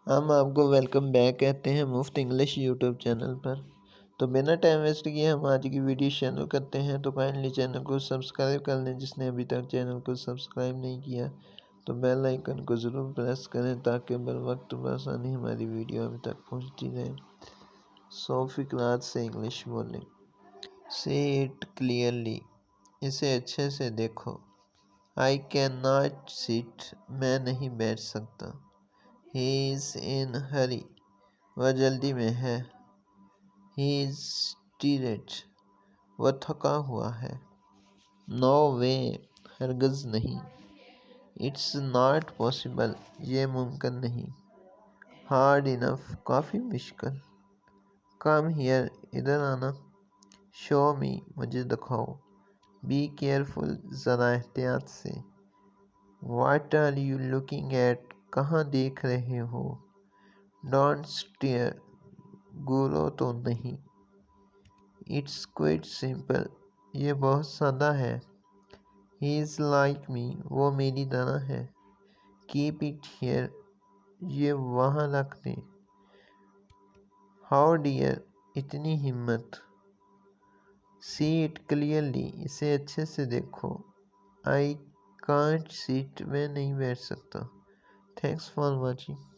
ہم آپ کو ویلکم بیک کہتے ہیں مفت انگلش یوٹیوب چینل پر۔ تو بنا ٹائم ویسٹ کیے ہم آج کی ویڈیو شروع کرتے ہیں۔ تو کائنڈلی چینل کو سبسکرائب کر لیں، جس نے ابھی تک چینل کو سبسکرائب نہیں کیا تو بیل آئیکن کو ضرور پریس کریں تاکہ بر وقت بآسانی ہماری ویڈیو ابھی تک پہنچتی رہے۔ 100 فقرات سے انگلش بولیں۔ سی اٹ کلیئرلی، اسے اچھے سے دیکھو۔ آئی کین ناٹ سٹ، میں نہیں بیٹھ سکتا۔ ہی از ان ہری، وہ جلدی میں ہے۔ ہی از ٹائرڈ، وہ تھکا ہوا ہے۔ نو وے، ہرگز نہیں۔ اٹس ناٹ پاسبل، یہ ممکن نہیں۔ ہارڈ انف، کافی مشکل۔ کم ہیئر، ادھر آنا۔ شو می، مجھے دکھاؤ۔ بی کیئرفل، ذرا احتیاط سے۔ What are you looking at, کہاں دیکھ رہے ہو؟ ڈونٹ اسٹیئر، گورو تو نہیں۔ اٹس کوائٹ سمپل، یہ بہت سادہ ہے۔ ہی از لائک می، وہ میری طرح ہے۔ کیپ اٹ ہیئر، یہ وہاں رکھ دیں۔ ہاؤ ڈیئر، اتنی ہمت۔ سی اٹ کلیئرلی، اسے اچھے سے دیکھو۔ آئی کانٹ سٹ، میں نہیں بیٹھ سکتا۔ Thanks for watching.